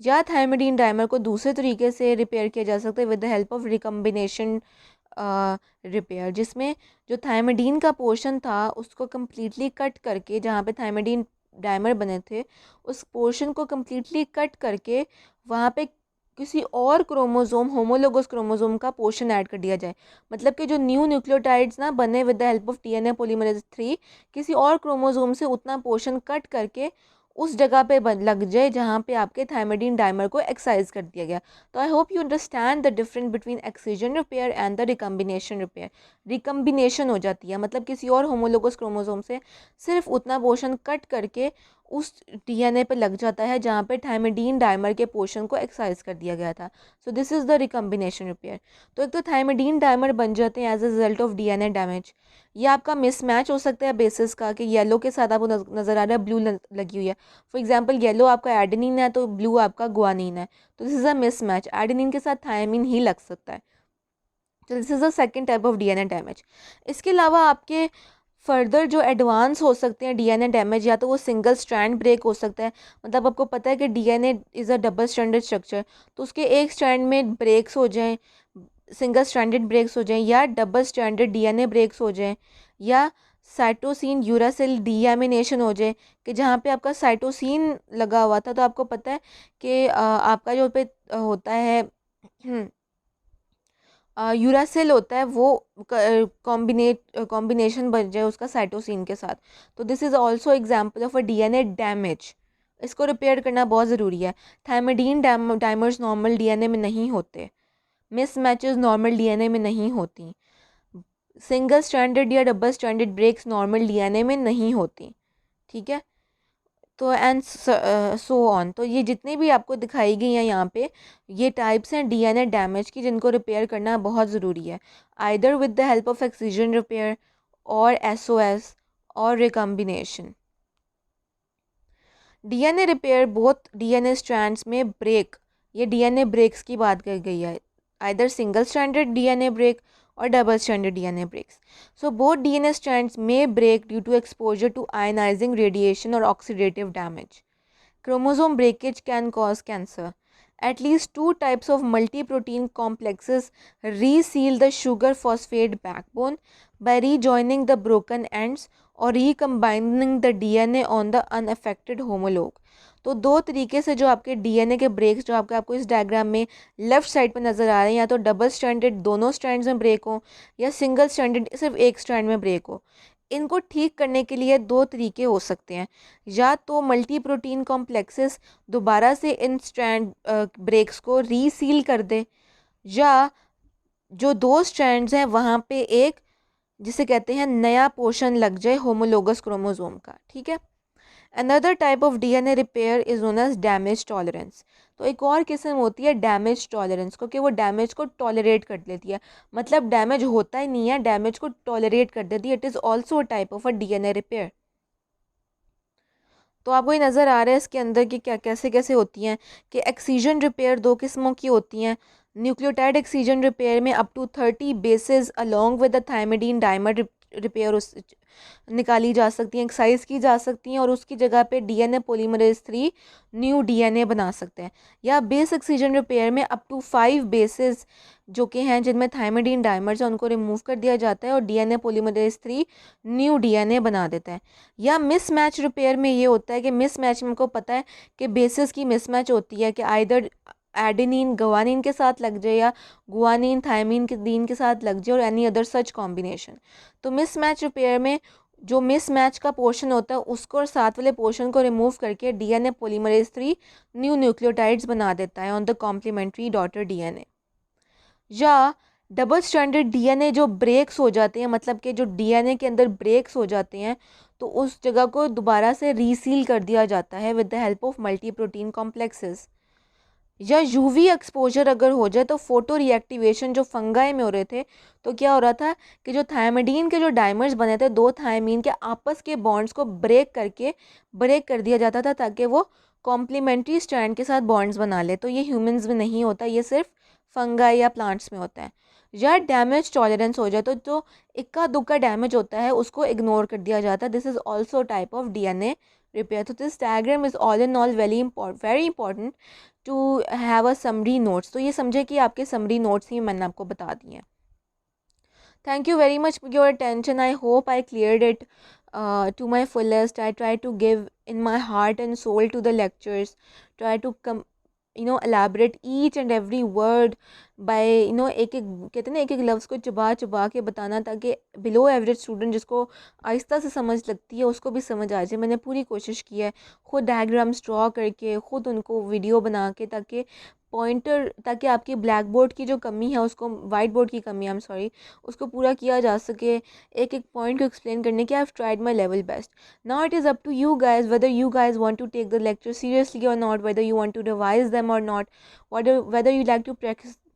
या थायमिडीन डाइमर को दूसरे तरीके से रिपेयर किया जा सकता है with the help of recombination repair, जिसमें जो थायमिडीन का पोर्शन था उसको कम्प्लीटली कट करके, जहाँ पे थायमिडीन डाइमर बने थे उस पोर्शन को कम्प्लीटली कट करके वहाँ पे किसी और क्रोमोसोम, होमोलोगस क्रोमोसोम का पोर्शन ऐड कर दिया जाए. मतलब कि जो न्यू न्यूक्लियोटाइड्स ना बने with the help of DNA polymerase 3, किसी और क्रोमोसोम से उतना पोर्शन कट करके उस जगह पे लग जाए जहाँ पे आपके थायमिडीन डाइमर को एक्साइज कर दिया गया. तो I hope you understand the difference between excision repair and the recombination repair. Recombination हो जाती है मतलब किसी और होमोलोगस क्रोमोसोम से सिर्फ उतना पोर्शन कट करके उस DNA पे लग जाता है जहाँ पे थायमिडीन डाइमर के पोर्शन को एक्साइज कर दिया गया था. So this is the recombination repair. तो एक तो थायमिडीन डाइमर बन जाते हैं as a result of DNA damage. ये आपका मिसमैच हो सकता है बेसिस का, कि येलो के साथ आपको नज़र आ रहा है ब्लू लगी हुई है. फॉर एग्जांपल येलो आपका एडेनिन है तो ब्लू आपका गुआनिन है, तो this is a mismatch. Adenine के साथ थायमिन ही लग सकता है. तो this is a second type of DNA damage. इसके अलावा आपके फर्दर जो एडवांस हो सकते हैं DNA डैमेज, या तो वो सिंगल स्ट्रैंड ब्रेक हो सकता है. मतलब आपको पता है कि DNA is a double stranded structure, तो उसके एक स्ट्रैंड में ब्रेक्स हो जाएं, सिंगल स्ट्रैंडेड ब्रेक्स हो जाएं, या डबल स्ट्रैंडेड DNA ब्रेक्स हो जाएं, या साइटोसिन यूरासिल डीएमिनेशन हो जाए, कि जहाँ पे आपका साइटोसिन लगा हुआ था. तो आपको पता है कि आपका जो पे होता है यूरासिल होता है वो कॉम्बिनेशन बन जाए उसका साइटोसिन के साथ. तो this is also example of a DNA damage. इसको रिपेयर करना बहुत ज़रूरी है. थायमिडीन डाइमर्स नॉर्मल DNA में नहीं होते, मिसमैचेस नॉर्मल DNA में नहीं होती, सिंगल स्ट्रैंडेड या double stranded breaks normal DNA में नहीं होती, ठीक है. तो एंड सो ऑन. तो ये जितनी भी आपको दिखाई गई हैं यहाँ पे, ये टाइप्स हैं DNA डैमेज की जिनको रिपेयर करना बहुत ज़रूरी है, either with the help of excision repair और SOS और recombination. DNA repair both DNA strands में ब्रेक, ये DNA ब्रेक्स की बात कर गई है, either single stranded DNA break or double stranded DNA breaks. So both DNA strands may break due to exposure to ionizing radiation or oxidative damage. Chromosome breakage can cause cancer. At least two types of multi-protein complexes reseal the sugar phosphate backbone by rejoining the broken ends or recombining the DNA on the unaffected homologue. तो दो तरीके से जो आपके DNA के breaks जो आपको इस डायग्राम में लेफ्ट साइड पे नज़र आ रहे हैं, या तो डबल स्ट्रैंडेड दोनों स्ट्रैंड्स में ब्रेक हो, या सिंगल स्ट्रैंडेड सिर्फ एक स्ट्रैंड में ब्रेक हो. इनको ठीक करने के लिए दो तरीके हो सकते हैं. या तो मल्टी प्रोटीन कॉम्प्लेक्सेस दोबारा से इन स्ट्रैंड ब्रेक्स को रीसील कर दे, या जो दो स्ट्रैंड्स हैं वहाँ पे एक जिसे कहते हैं नया पोर्शन लग जाए होमोलोगस क्रोमोसोम का, ठीक है. Another type of DNA repair is known as damage tolerance. तो एक और किस्म होती है डैमेज टॉलरेंस, क्योंकि वो डैमेज को टॉलरेट कर लेती है, मतलब डैमेज होता ही नहीं है, डैमेज को टॉलरेट कर देती है। It is also a type of a DNA repair. तो आपको ये नज़र आ रहा है इसके अंदर कि क्या कैसे कैसे होती हैं, कि एक्सीजन रिपेयर दो किस्मों की होती हैं। न्यूक्लियोटाइड एक्सीजन रिपेयर में up to 30 bases along with the thymidine dimer repair उस निकाली जा सकती हैं, एक्साइज की जा सकती हैं, और उसकी जगह पे डीएनए पॉलीमरेज 3 न्यू डीएनए बना सकते हैं। या बेस एक्सीजन रिपेयर में अप टू 5 बेसेस जो कि हैं जिनमें थायमिडीन डाइमर्स है उनको रिमूव कर दिया जाता है और डीएनए पॉलीमरेज 3 न्यू डीएनए बना देता है। या मिसमैच रिपेयर में ये होता है कि मिसमैच में हमको पता है कि बेसिस की मिसमैच होती है कि आइदर एडेनिन गवानीन के साथ लग जाए या गुआनीन थायमीन के दीन के साथ लग जाए और एनी अदर सच कॉम्बिनेशन। तो मिसमैच रिपेयर में जो मिसमैच का पोर्शन होता है उसको और साथ वाले पोर्शन को रिमूव करके डीएनए पॉलीमरेज 3 न्यू न्यूक्लियोटाइड्स बना देता है on the complementary daughter DNA. या डबल स्ट्रैंडेड डीएनए जो ब्रेक्स हो जाते हैं, मतलब कि जो डीएनए के अंदर ब्रेक्स हो जाते हैं, तो उस जगह को दोबारा से रीसील कर दिया जाता है with the help of multi protein complexes. या यूवी एक्सपोजर अगर हो जाए तो फोटो रिएक्टिवेशन जो फंगाई में हो रहे थे, तो क्या हो रहा था कि जो थायमिडीन के जो डाइमर्स बने थे दो थायमीन के आपस के बॉन्ड्स को ब्रेक कर दिया जाता था ताकि वो कॉम्प्लीमेंट्री स्ट्रैंड के साथ बॉन्ड्स बना ले। तो ये ह्यूमंस में नहीं होता, ये सिर्फ फंगाई या प्लांट्स में होता है। या डैमेज टॉलरेंस हो जाए तो जो इक्का दुक्का डैमेज होता है उसको इग्नोर कर दिया जाता है। This is also type of DNA repair. तो this diagram is all in all very important to have a summary notes. तो ये समझे कि आपके समरी नोट्स ही मैंने आपको बता दिए हैं। Thank you very much for your attention. I hope I cleared it to my fullest. I try to give in my heart and soul to the lectures, try to elaborate each and every word by एक एक कहते हैं ना एक एक लफ्ज़ को चबा चबा के बताना, ताकि बिलो एवरेज स्टूडेंट जिसको आहिस्ता से समझ लगती है उसको भी समझ आ जाए। मैंने पूरी कोशिश की है ख़ुद डायग्राम्स ड्रॉ करके, ख़ुद उनको वीडियो बना के, ताकि पॉइंटर ताकि आपकी ब्लैक बोर्ड की जो कमी है उसको, वाइट बोर्ड की कमी आई एम सॉरी, उसको पूरा किया जा सके। एक एक पॉइंट को एक्सप्लेन करने के I have tried my level best. Now it is up to you guys whether you guys want to take the lecture seriously or not, whether you want to revise them or not, whether you like to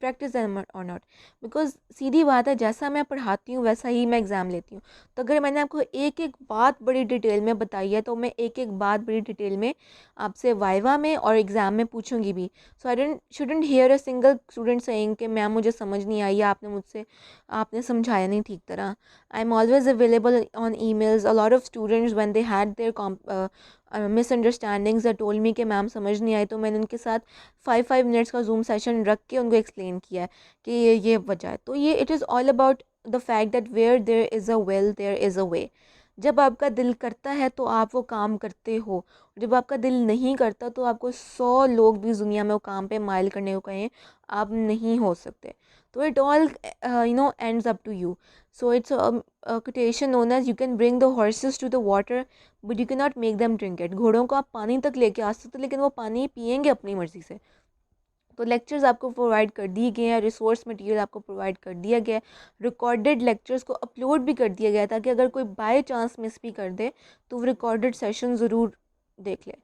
practice them or not। Because सीधी बात है, जैसा मैं पढ़ाती हूँ वैसा ही मैं exam लेती हूँ। तो अगर मैंने आपको एक एक बात बड़ी डिटेल में बताई है तो मैं एक एक बात बड़ी डिटेल में आपसे वाइवा में और एग्ज़ाम में पूछूंगी भी। So I shouldn't hear a single student saying कि मैम मुझे समझ नहीं आई या आपने समझाया नहीं ठीक तरह। I am always available on emails। A lot of students when they had their misunderstandings या टोल मी कि मैम समझ नहीं आई, तो मैंने उनके साथ 5 मिनट्स का जूम सेशन रख के उनको एक्सप्लेन किया है कि ये वजह है। तो ये it is all about the fact that where there is a will there is a way. जब आपका दिल करता है तो आप वो काम करते हो, जब आपका दिल नहीं करता तो आपको 100 लोग भी दुनिया में वो काम पे माइल करने को कहें, आप नहीं हो सकते। तो it all ends up to you. So it's a quotation known as you can bring the horses to the water but you cannot make them drink it। घोड़ों को आप पानी तक लेके आ सकते लेकिन वो पानी पियेंगे अपनी मर्ज़ी से। तो लेक्चर्स आपको प्रोवाइड कर दिए गए हैं, रिसोर्स मटेरियल आपको प्रोवाइड कर दिया गया है, रिकॉर्डेड लेक्चर्स को अपलोड भी कर दिया गया है ताकि अगर कोई बाय चांस मिस भी कर दे तो वो रिकॉर्डेड सेशन ज़रूर देख ले।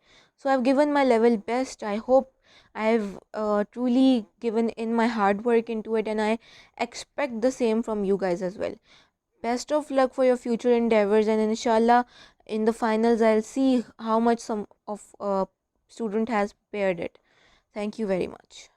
So I have given my level best. I hope I have truly given in my hard work into it and I expect the same from you guys as well. Best of luck for your future endeavors and inshallah in the finals I'll see how much some of student has prepared it. Thank you very much.